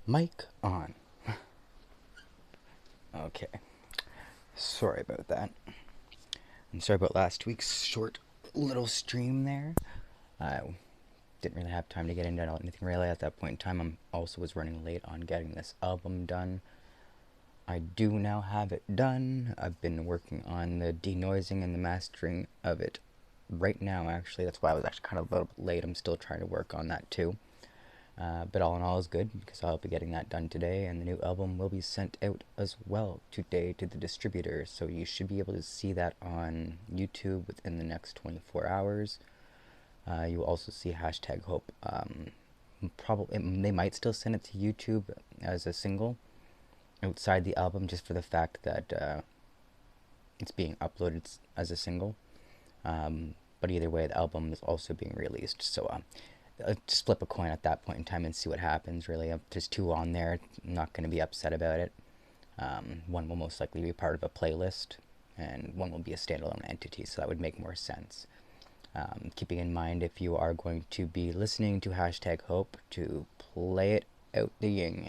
Mic on. Okay. Sorry about that. And sorry about last week's short little stream there. I didn't really have time to get into anything really at that point in time. I also was running late on getting this album done. I do now have it done. I've been working on the denoising and the mastering of it right now, actually. That's why I was actually kind of a little bit late. I'm still trying to work on that too. But all in all is good because I'll be getting that done today, and the new album will be sent out as well today to the distributor. So you should be able to see that on YouTube within the next 24 hours. You will also see hashtag Hope. Probably they might still send it to YouTube as a single outside the album, just for the fact that it's being uploaded as a single. But either way, the album is also being released. So just flip a coin at that point in time and see what happens. Really, if there's two on there, I'm not going to be upset about it. One will most likely be part of a playlist, and one will be a standalone entity, so that would make more sense. Keeping in mind, if you are going to be listening to hashtag Hope, to play it out the yin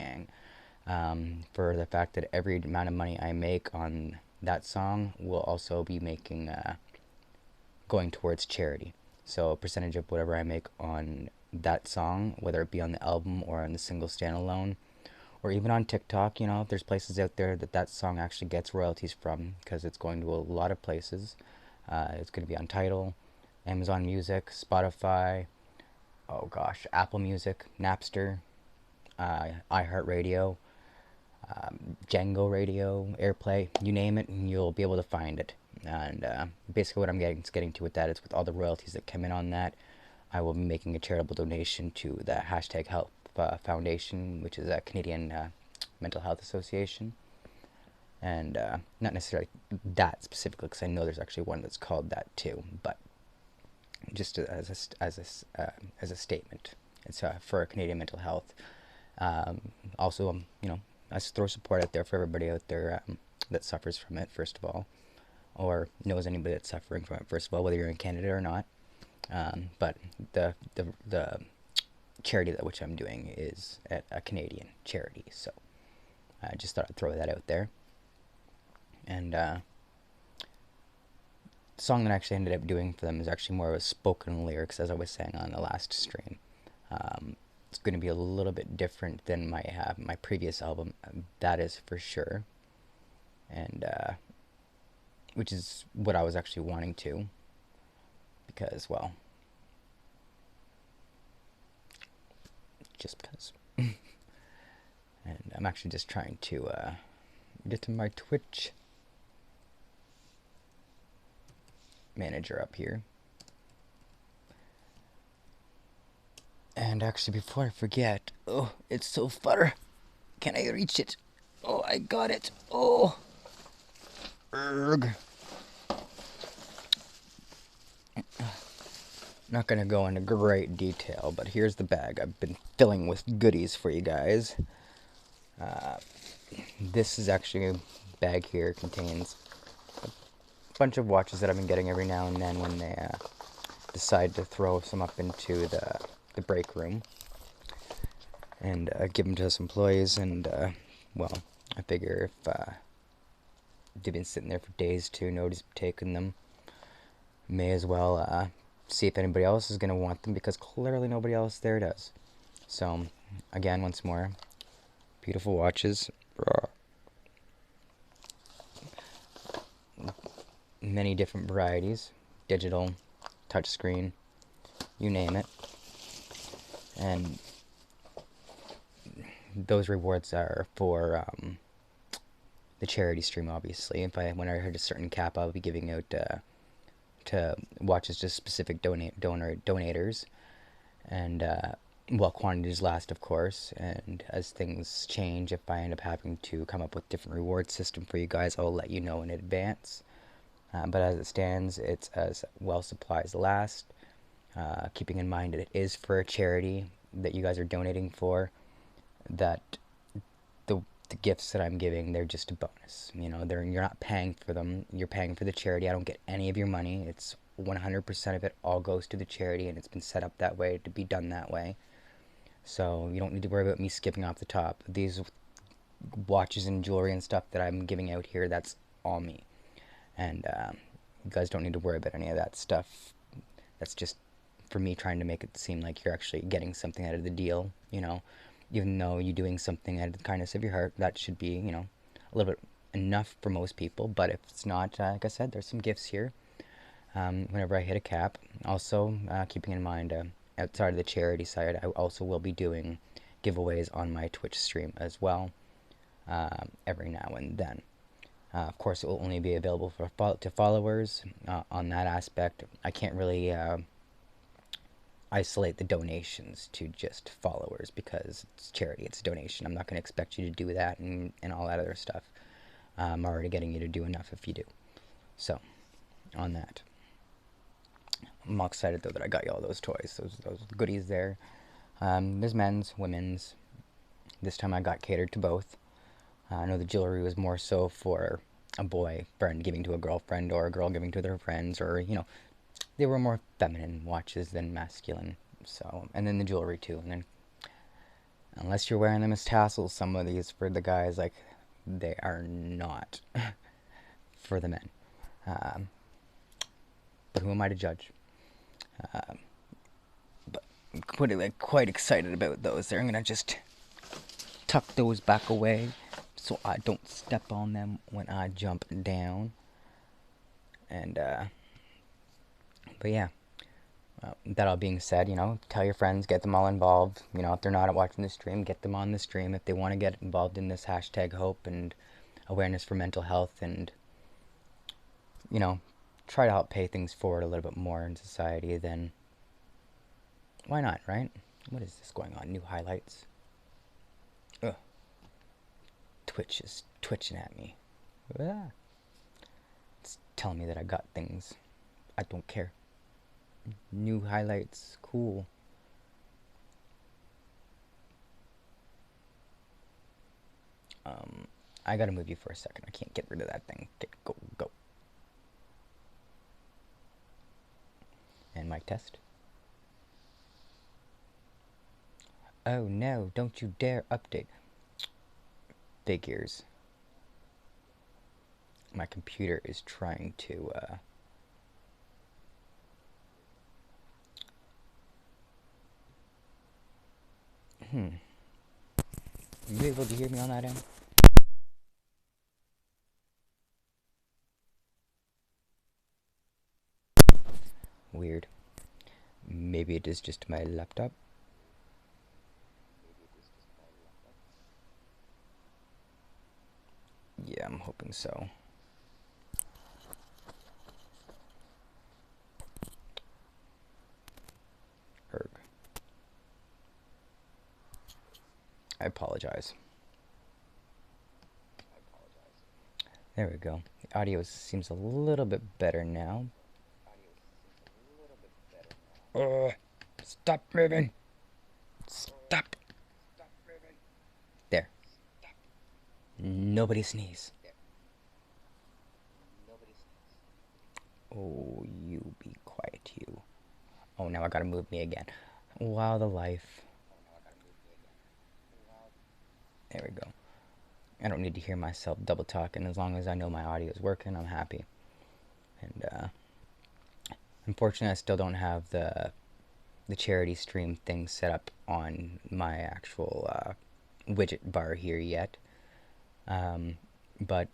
yang, for the fact that every amount of money I make on that song will also be making going towards charity. So a percentage of whatever I make on that song, whether it be on the album or on the single standalone, or even on TikTok, there's places out there that that song actually gets royalties from, because it's going to a lot of places. It's going to be on Tidal, Amazon Music, Spotify, oh gosh, Apple Music, Napster, iHeartRadio, Django Radio, AirPlay, you name it, and you'll be able to find it. And basically, what I'm getting to with that is, with all the royalties that come in on that, I will be making a charitable donation to the hashtag Help Foundation, which is a Canadian mental health association. And not necessarily that specifically, because I know there's actually one that's called that too, but just as a statement. It's for Canadian mental health. Also, I throw support out there for everybody out there that suffers from it, first of all, or knows anybody that's suffering from it, first of all, whether you're in Canada or not. But the charity that which I'm doing is a Canadian charity, so I just thought I'd throw that out there. And the song that I actually ended up doing for them is actually more of a spoken lyrics, as I was saying on the last stream. It's going to be a little bit different than my previous album, that is for sure, and which is what I was actually wanting to, because, well, just because. And I'm actually just trying to get to my Twitch manager up here. And actually, before I forget, oh, it's so far. Can I reach it? Oh, I got it. Oh, erg. Not gonna go into great detail, but here's the bag I've been filling with goodies for you guys. This is actually a bag here, contains a bunch of watches that I've been getting every now and then when they decide to throw some up into the break room, and give them to us employees. And well, I figure if they've been sitting there for days too, nobody's taken them, may as well see if anybody else is going to want them, because clearly nobody else there does. So again, once more, beautiful watches. Many different varieties, digital, touchscreen, you name it. And those rewards are for the charity stream, obviously. When I hit a certain cap, I'll be giving out to watches to specific donators, and well, quantities last, of course. And as things change, if I end up having to come up with different reward system for you guys, I'll let you know in advance. But as it stands, it's as well supplies last. Keeping in mind that it is for a charity that you guys are donating for, that the gifts that I'm giving, they're just a bonus. You're not paying for them. You're paying for the charity. I don't get any of your money. It's 100% of it all goes to the charity, and it's been set up that way to be done that way. So you don't need to worry about me skipping off the top. These watches and jewelry and stuff that I'm giving out here, that's all me. And you guys don't need to worry about any of that stuff. That's just for me trying to make it seem like you're actually getting something out of the deal, you know. Even though you're doing something out of the kindness of your heart, that should be, you know, a little bit enough for most people. But if it's not, like I said, there's some gifts here whenever I hit a cap. Also, keeping in mind, outside of the charity side, I also will be doing giveaways on my Twitch stream as well, every now and then. Of course, it will only be available to followers. On that aspect, I can't really isolate the donations to just followers because it's charity, it's a donation. I'm not going to expect you to do that and all that other stuff. I'm already getting you to do enough if you do. So, on that. I'm all excited though that I got you all those toys, those goodies there. There's men's, women's. This time I got catered to both. I know the jewelry was more so for a boyfriend giving to a girlfriend or a girl giving to their friends, or, you know, they were more feminine watches than masculine. So, and then the jewelry too. And then, unless you're wearing them as tassels, some of these for the guys, like, they are not for the men. Um, but who am I to judge? But quite excited about those. There, I'm gonna just tuck those back away so I don't step on them when I jump down. And but yeah, that all being said, you know, tell your friends, get them all involved. You know, if they're not watching the stream, get them on the stream. If they want to get involved in this hashtag hope and awareness for mental health, and, you know, try to help pay things forward a little bit more in society, then why not, right? What is this going on? New highlights? Ugh. Twitch is twitching at me. Ah. It's telling me that I got things. I don't care. New highlights, cool. I gotta move you for a second. I can't get rid of that thing. Okay, go. And mic test. Oh no, don't you dare update. Figures. My computer is trying to, Are you able to hear me on that end? Weird. Maybe it is just my laptop. Yeah, I'm hoping so. Erg. I apologize. There we go. The audio seems a little bit better now. Stop moving! Stop! There. Nobody sneeze. Oh, you be quiet, you. Oh, now I gotta move me again. Wow, the life. There we go. I don't need to hear myself double talking. As long as I know my audio is working, I'm happy. And unfortunately, I still don't have the charity stream thing set up on my actual widget bar here yet. But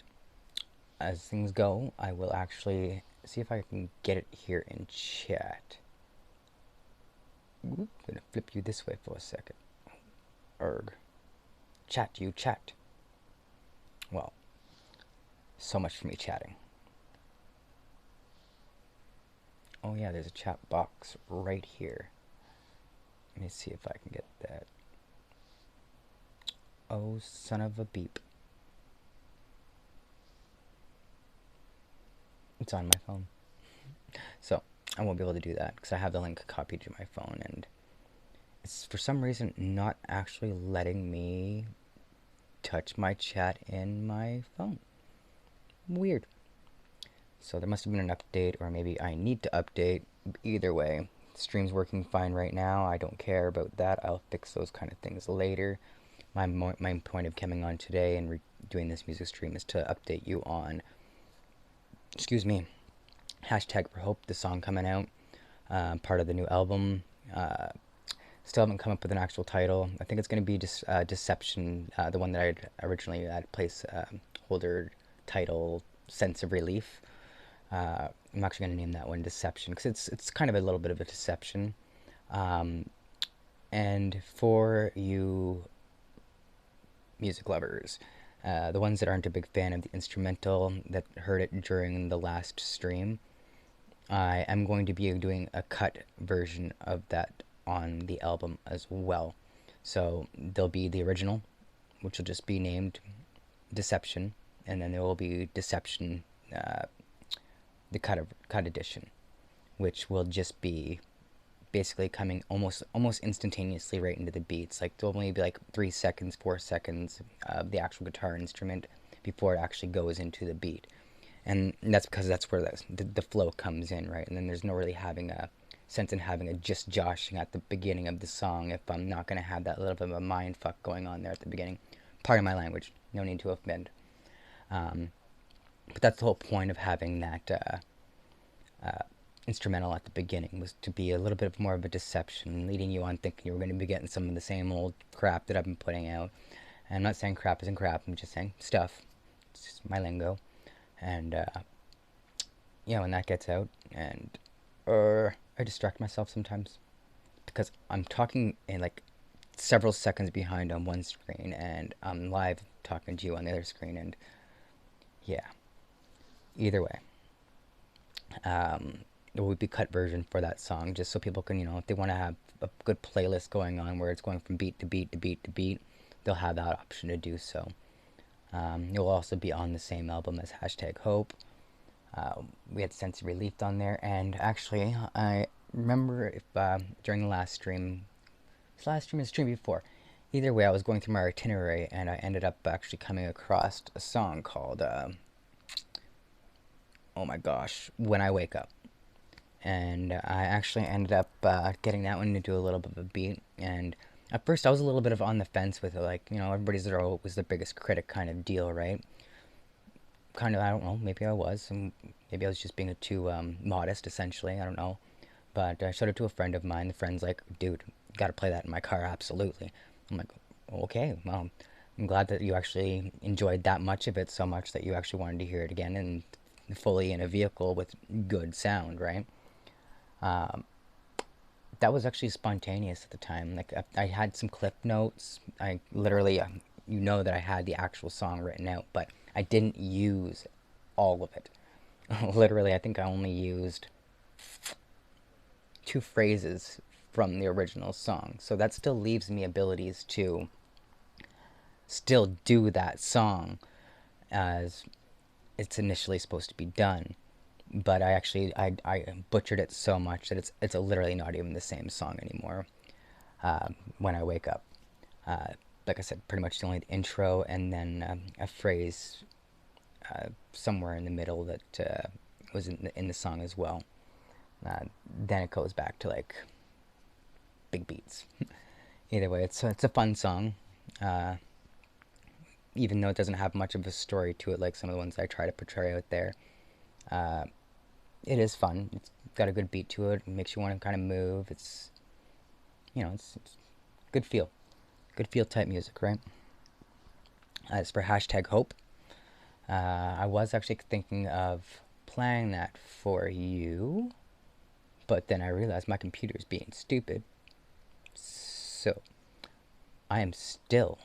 as things go, I will actually see if I can get it here in chat. I'm gonna flip you this way for a second. Erg. Chat, you chat. Well, so much for me chatting. Oh yeah, there's a chat box right here. Let me see if I can get that. Oh, son of a beep. It's on my phone. So, I won't be able to do that because I have the link copied to my phone, and it's for some reason not actually letting me touch my chat in my phone. Weird. So there must have been an update, or maybe I need to update. Either way, The stream's working fine right now. I don't care about that. I'll fix those kind of things later. My point of coming on today and doing this music stream is to update you on, excuse me, hashtag for Hope, the song coming out, part of the new album. Still haven't come up with an actual title. I think it's going to be just Deception, the one that I'd originally had placeholder title, Sense of Relief. I'm actually going to name that one Deception because it's kind of a little bit of a deception. And for you music lovers, the ones that aren't a big fan of the instrumental that heard it during the last stream, I am going to be doing a cut version of that on the album as well. So there'll be the original, which will just be named Deception, and then there will be Deception, the cut edition, which will just be basically coming almost instantaneously right into the beats. Like there'll only be like 3 seconds, 4 seconds of the actual guitar instrument before it actually goes into the beat. And that's because that's where the flow comes in, right? And then there's no really having a sense in having a just joshing at the beginning of the song if I'm not going to have that little bit of a mind fuck going on there at the beginning. Pardon my language. No need to offend. But that's the whole point of having that instrumental at the beginning, was to be a little bit more of a deception, leading you on thinking you were going to be getting some of the same old crap that I've been putting out. And I'm not saying crap isn't crap, I'm just saying stuff. It's just my lingo. And, when that gets out, and I distract myself sometimes because I'm talking in like several seconds behind on one screen, and I'm live talking to you on the other screen, and yeah. Either way, there will be a cut version for that song, just so people can, if they want to have a good playlist going on where it's going from beat to beat to beat to beat, they'll have that option to do so. It will also be on the same album as hashtag Hope. We had Sense of Relief on there, and actually, I remember if during the last stream, or the stream before, either way, I was going through my itinerary, and I ended up actually coming across a song called, oh my gosh, When I Wake Up. And I actually ended up getting that one to do a little bit of a beat, and at first I was a little bit on the fence with it, like, everybody's always the biggest critic kind of deal, right? Kind of, I don't know, maybe I was, and maybe I was just being too modest, essentially, I don't know. But I showed it to a friend of mine. The friend's like, dude, you gotta play that in my car, absolutely. I'm like, okay, well, I'm glad that you actually enjoyed that much of it, so much that you actually wanted to hear it again, and fully in a vehicle with good sound, right? That was actually spontaneous at the time. Like, I had some clip notes. I literally, that I had the actual song written out, but I didn't use all of it. Literally, I think I only used 2 phrases from the original song. So that still leaves me abilities to still do that song as it's initially supposed to be done. But I butchered it so much that it's literally not even the same song anymore. When I Wake Up, like I said, pretty much only the intro and then a phrase somewhere in the middle that was in the song as well. Then it goes back to like big beats. Either way, it's a fun song. Even though it doesn't have much of a story to it like some of the ones I try to portray out there. It is fun. It's got a good beat to it. It makes you want to kind of move. It's good feel. Good feel type music, right? As for hashtag Hope, I was actually thinking of playing that for you, but then I realized my computer's being stupid. So, I am still,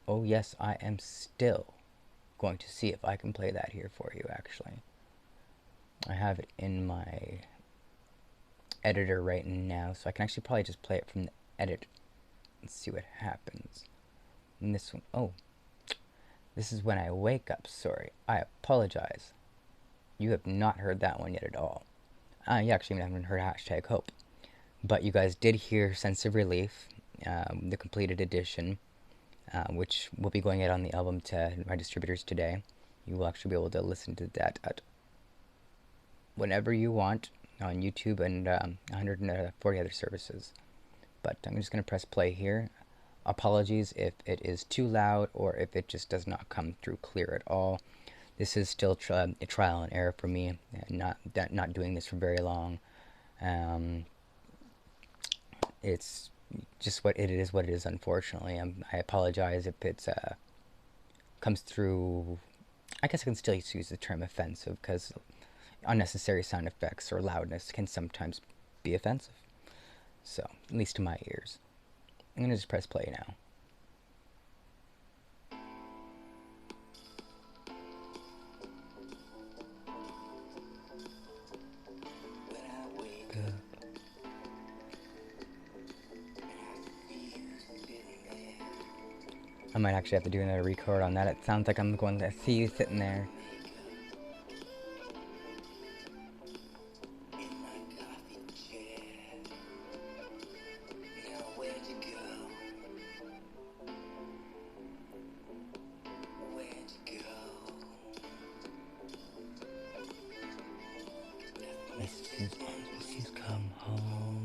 oh yes, I am still going to see if I can play that here for you, actually. I have it in my editor right now, so I can actually probably just play it from the edit and see what happens. And this one, oh, this is When I Wake Up. Sorry, I apologize. You have not heard that one yet at all. You actually haven't heard hashtag Hope. But you guys did hear Sense of Relief, the completed edition, which will be going out on the album to my distributors today. You will actually be able to listen to that at whenever you want. on YouTube and 140 other services. But I'm just going to press play here. Apologies if it is too loud or if it just does not come through clear at all. This is still a trial and error for me, not doing this for very long. It's just what it is, unfortunately. I apologize if it comes through. I guess I can still use the term offensive, because unnecessary sound effects or loudness can sometimes be offensive. So, at least to my ears. I'm going to just press play now. I might actually have to do another record on that. It sounds like I'm going to see you sitting there. Mrs. Come home.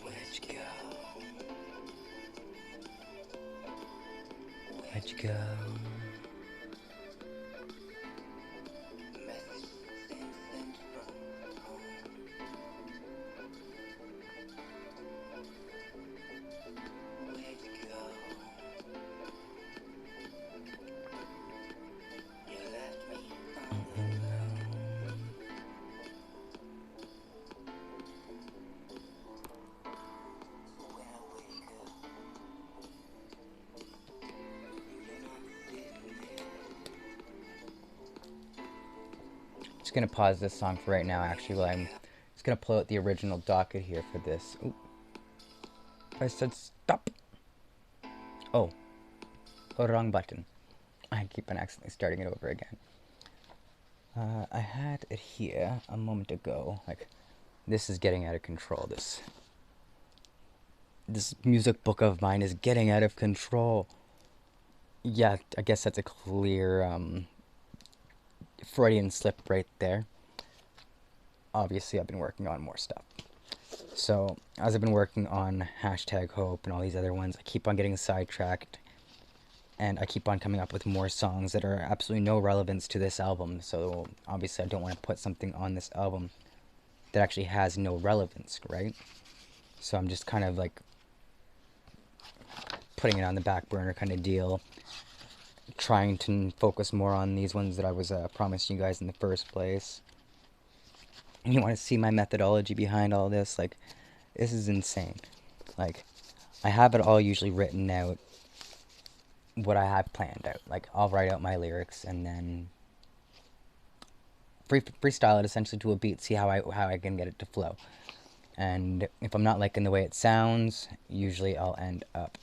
Where'd you go? Where'd you go? Just gonna pause this song for right now, actually, while I'm just gonna pull out the original docket here for this. Ooh. I said stop. Oh, wrong button. I keep on accidentally starting it over again. I had it here a moment ago. Like, this is getting out of control. This music book of mine is getting out of control. Yeah, I guess that's a clear Freudian slip right there. Obviously, I've been working on more stuff. So, as I've been working on #Hope and all these other ones, I keep on getting sidetracked. And I keep on coming up with more songs that are absolutely no relevance to this album. So, obviously, I don't want to put something on this album that actually has no relevance, right? So, I'm just kind of like putting it on the back burner kind of deal. Trying to focus more on these ones that I was promising you guys in the first place. And you want to see my methodology behind all this? Like, this is insane. Like, I have it all usually written out, what I have planned out. Like, I'll write out my lyrics and then freestyle it essentially to a beat, see how I can get it to flow. And if I'm not liking the way it sounds, usually I'll end up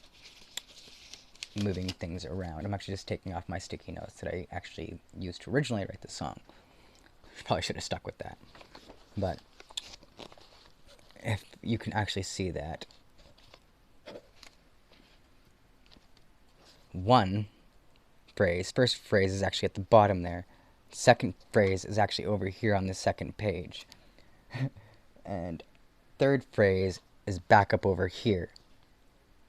moving things around. I'm actually just taking off my sticky notes that I actually used to originally write the song. Probably should have stuck with that. But if you can actually see that, first phrase is actually at the bottom there. Second phrase is actually over here on the second page. And third phrase is back up over here.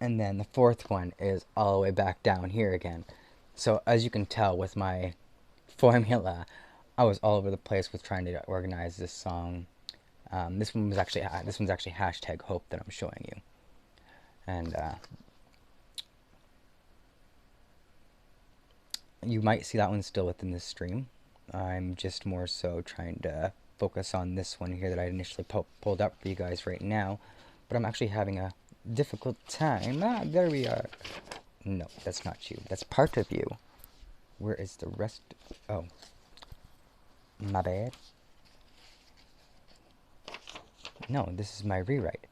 And then the fourth one is all the way back down here again. So as you can tell with my formula, I was all over the place with trying to organize this song. This one's actually #Hope that I'm showing you. And you might see that one still within this stream. I'm just more so trying to focus on this one here that I initially pulled up for you guys right now. But I'm actually having a difficult time. Ah, there we are. No, that's not you. That's part of you. Where is the rest? Oh. My bad. No, this is my rewrite.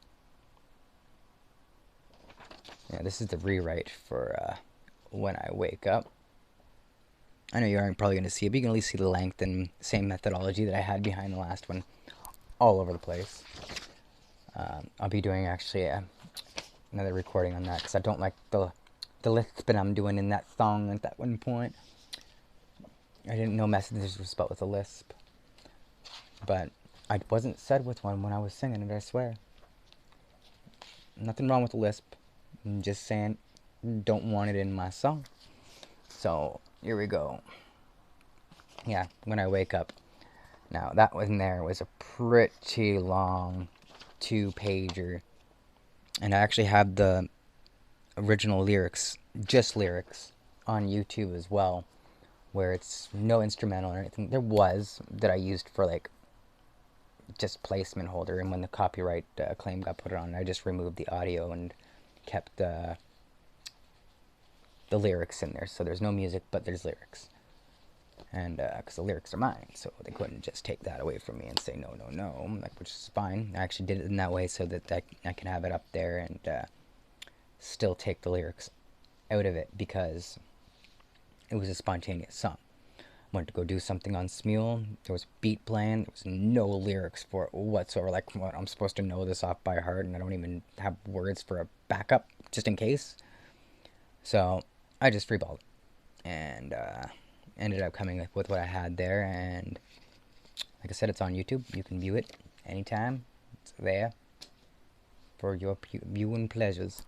Yeah, this is the rewrite for When I Wake Up. I know you aren't probably going to see it, but you can at least see the length and same methodology that I had behind the last one. All over the place. I'll be doing actually another recording on that, because I don't like the lisping I'm doing in that song at that one point. I didn't know messages were spelled with a lisp. But I wasn't said with one when I was singing it, I swear. Nothing wrong with a lisp. I'm just saying, don't want it in my song. So, here we go. Yeah, when I wake up. Now, that one there was a pretty long 2-pager. And I actually have the original lyrics, just lyrics, on YouTube as well, where it's no instrumental or anything. There was that I used for like just placement holder, and when the copyright claim got put on, I just removed the audio and kept the lyrics in there. So there's no music, but there's lyrics. And because the lyrics are mine, so they couldn't just take that away from me and say no, no, no, like, which is fine. I actually did it in that way so that I can have it up there and still take the lyrics out of it, because it was a spontaneous song. I wanted to go do something on Smule. There was a beat playing. There was no lyrics for it whatsoever. Like, what, I'm supposed to know this off by heart, and I don't even have words for a backup, just in case. So I just freeballed it, and ended up coming up with what I had there. And like I said, it's on YouTube. You can view it anytime. It's there for your viewing pleasures.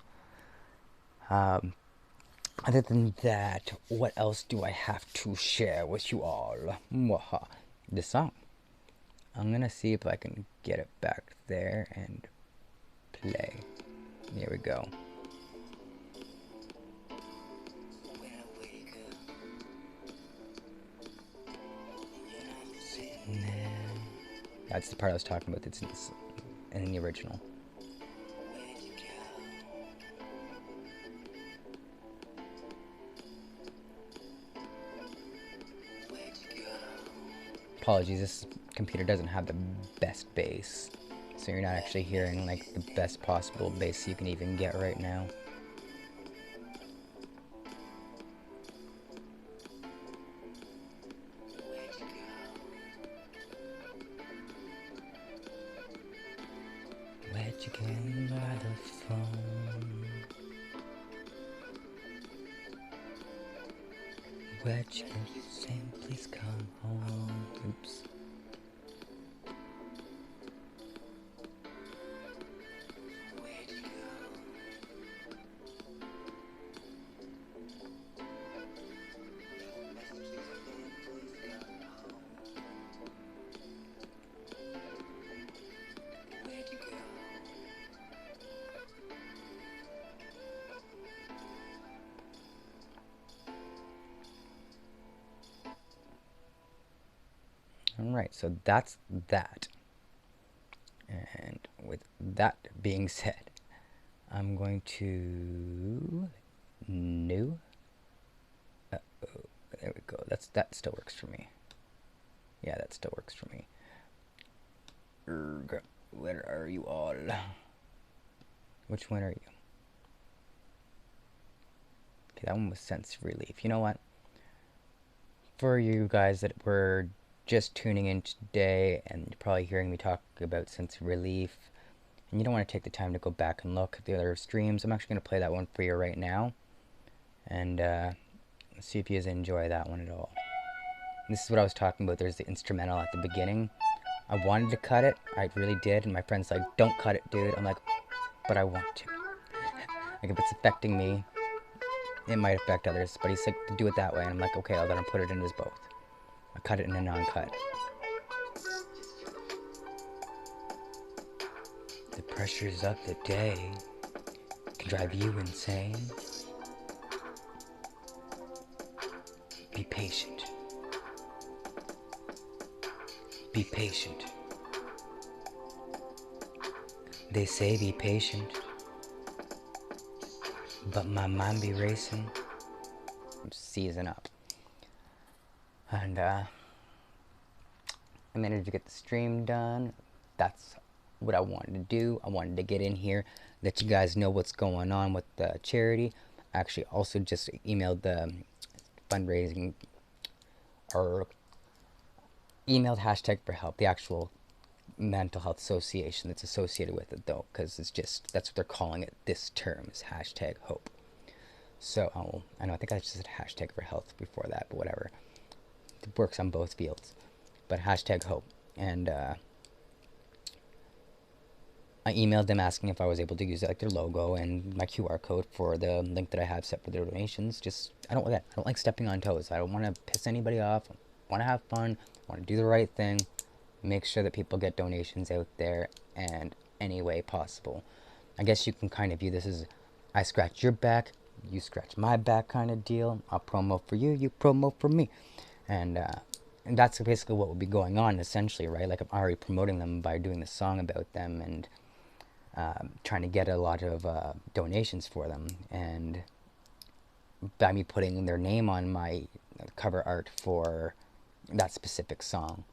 Other than that, what else do I have to share with you all? The song. I'm gonna see if I can get it back there and play. Here we go. That's the part I was talking about. That's in the original. Apologies, this computer doesn't have the best bass, so you're not actually hearing like the best possible bass you can even get right now. Where'd you go by the phone? Where'd you go saying please come home? Oops. Alright, so that's that. And with that being said, I'm going to new. Uh-oh, there we go. That still works for me. Yeah, that still works for me. Where are you all? Which one are you? Okay, that one was Sense Relief. You know what? For you guys that were just tuning in today and you're probably hearing me talk about Sense Relief, and you don't want to take the time to go back and look at the other streams, I'm actually going to play that one for you right now, and see if you enjoy that one at all. This is what I was talking about. There's the instrumental at the beginning. I wanted to cut it. I really did. And my friend's like, don't cut it, dude. I'm like, but I want to. Like, if it's affecting me, it might affect others. But he's like, to do it that way. And I'm like, okay, I'll let him put it in as both. I cut it in a non-cut. The pressures of the day can drive you insane. Be patient. Be patient. They say be patient, but my mind be racing. I'm seizing up. And I managed to get the stream done. That's what I wanted to do. I wanted to get in here, let you guys know what's going on with the charity. I actually also just emailed the fundraising, or emailed hashtag for help, the actual mental health association that's associated with it, though, because it's just, that's what they're calling it this term, is hashtag hope. So I know, I think I just said hashtag for health before that, but whatever. it works on both fields. But hashtag hope. And I emailed them asking if I was able to use like their logo and my QR code for the link that I have set for their donations. Just I don't like stepping on toes. I don't want to piss anybody off. I want to have fun. I want to do the right thing. Make sure that people get donations out there and any way possible. I guess you can kind of view this as I scratch your back, you scratch my back kind of deal. I'll promo for you, you promo for me. And that's basically what will be going on essentially, right? Like I'm already promoting them by doing the song about them and trying to get a lot of donations for them. And by me putting their name on my cover art for that specific song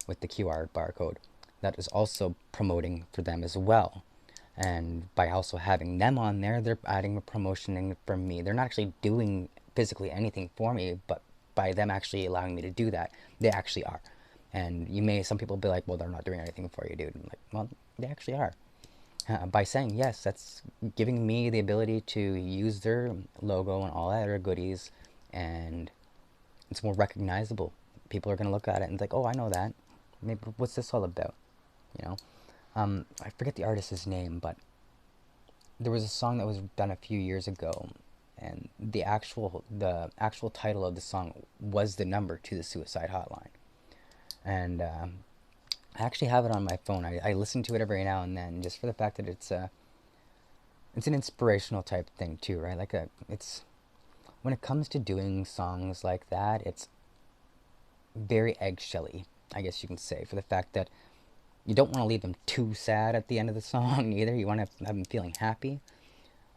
with the QR barcode, that is also promoting for them as well. And by also having them on there, they're adding a promotioning for me. They're not actually doing physically anything for me, but by them actually allowing me to do that, they actually are. And some people be like, well, they're not doing anything for you, dude. I'm like, well, they actually are. By saying yes, that's giving me the ability to use their logo and all that other goodies, and it's more recognizable. People are going to look at it and think, oh, I know that. Maybe what's this all about? You know, I forget the artist's name, but there was a song that was done a few years ago, and the actual title of the song was the number to the suicide hotline, and I actually have it on my phone. I listen to it every now and then, just for the fact that it's an inspirational type thing too, right? It's when it comes to doing songs like that, it's very eggshelly, I guess you can say, for the fact that you don't want to leave them too sad at the end of the song either. You want to have them feeling happy,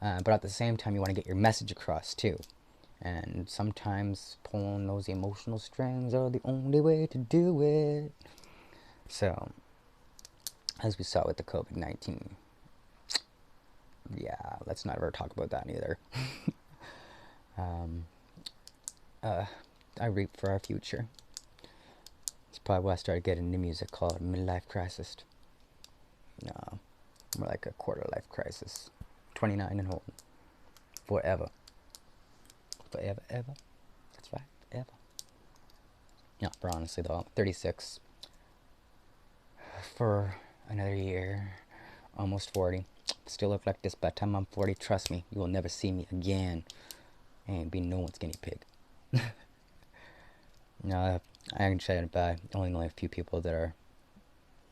but at the same time, you want to get your message across too. And sometimes pulling those emotional strings are the only way to do it. So, as we saw with the COVID-19, yeah, let's not ever talk about that either. um, I reap for our future. It's probably why I started getting into music called midlife crisis. No, more like a quarter life crisis. 29 and holding. Forever. Forever, ever. That's right, ever. No, for honestly though, 36. For another year. Almost 40. Still look like this by the time I'm 40. Trust me, you will never see me again. I ain't be no one's guinea pig. No, I actually only know a few people that are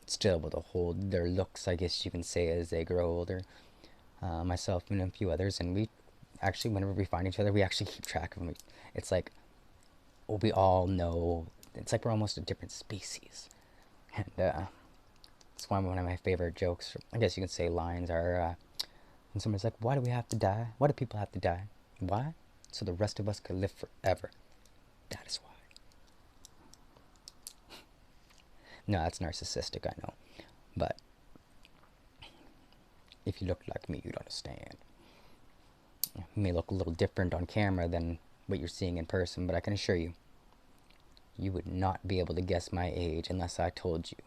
still able to hold their looks, I guess you can say, as they grow older. Myself and a few others, and we actually, whenever we find each other, we actually keep track of them. It's like we all know. It's like we're almost a different species, and it's one of my favorite jokes. I guess you can say lines are when somebody's like, "Why do we have to die? Why do people have to die? Why? So the rest of us could live forever. That is why." No, that's narcissistic, I know. But if you look like me, you'd understand. You may look a little different on camera than what you're seeing in person, but I can assure you, you would not be able to guess my age unless I told you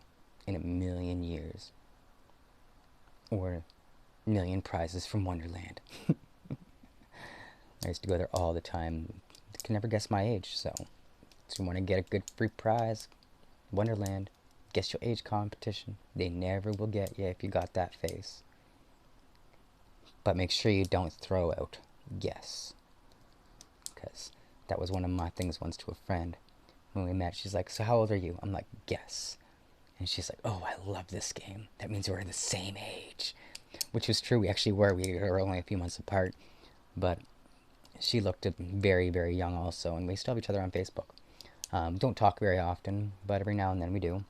in a million years. Or a million prizes from Wonderland. I used to go there all the time. You can never guess my age, so if you want to get a good free prize, Wonderland, guess your age competition. They never will get you if you got that face. But make sure you don't throw out guess. Because that was one of my things once to a friend. When we met, she's like, "So how old are you?" I'm like, "Guess." And she's like, "Oh, I love this game. That means we're the same age." Which was true. We actually were. We were only a few months apart. But she looked very, very young also. And we still have each other on Facebook. Don't talk very often, but every now and then we do.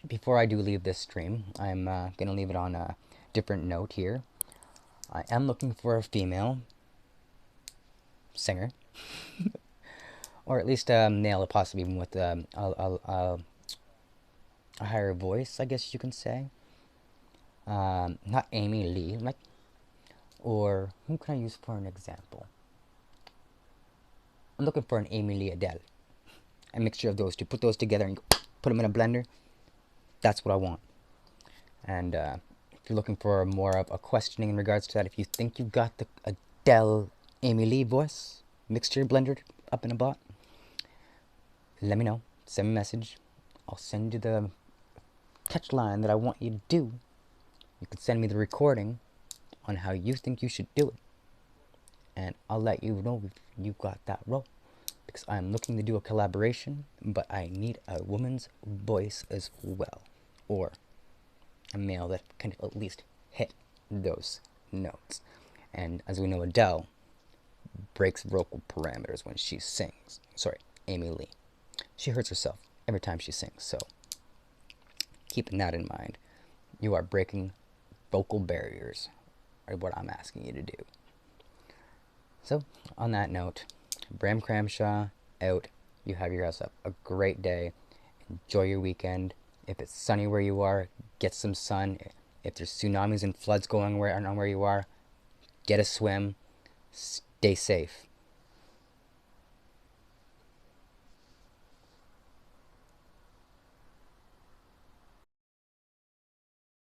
Before I do leave this stream, I'm going to leave it on a different note here. I am looking for a female singer. Or at least a male, possibly even with a higher voice, I guess you can say. Not Amy Lee, like, or who can I use for an example? I'm looking for an Amy Lee Adele. A mixture of those two. Put those together and put them in a blender. That's what I want. And if you're looking for more of a questioning in regards to that, if you think you've got the Adele Amy Lee voice mixture blended, up in a bot, let me know. Send me a message. I'll send you the catch line that I want you to do. You can send me the recording on how you think you should do it. And I'll let you know if you got that role. Because I'm looking to do a collaboration, but I need a woman's voice as well. Or a male that can at least hit those notes. And as we know, Adele breaks vocal parameters when she sings. Sorry, Amy Lee. She hurts herself every time she sings, so keeping that in mind, you are breaking vocal barriers, are what I'm asking you to do. So, on that note, Bram Kramshoj out. You have yourself a great day. Enjoy your weekend. If it's sunny where you are, get some sun. If there's tsunamis and floods going on where you are, get a swim. Stay safe.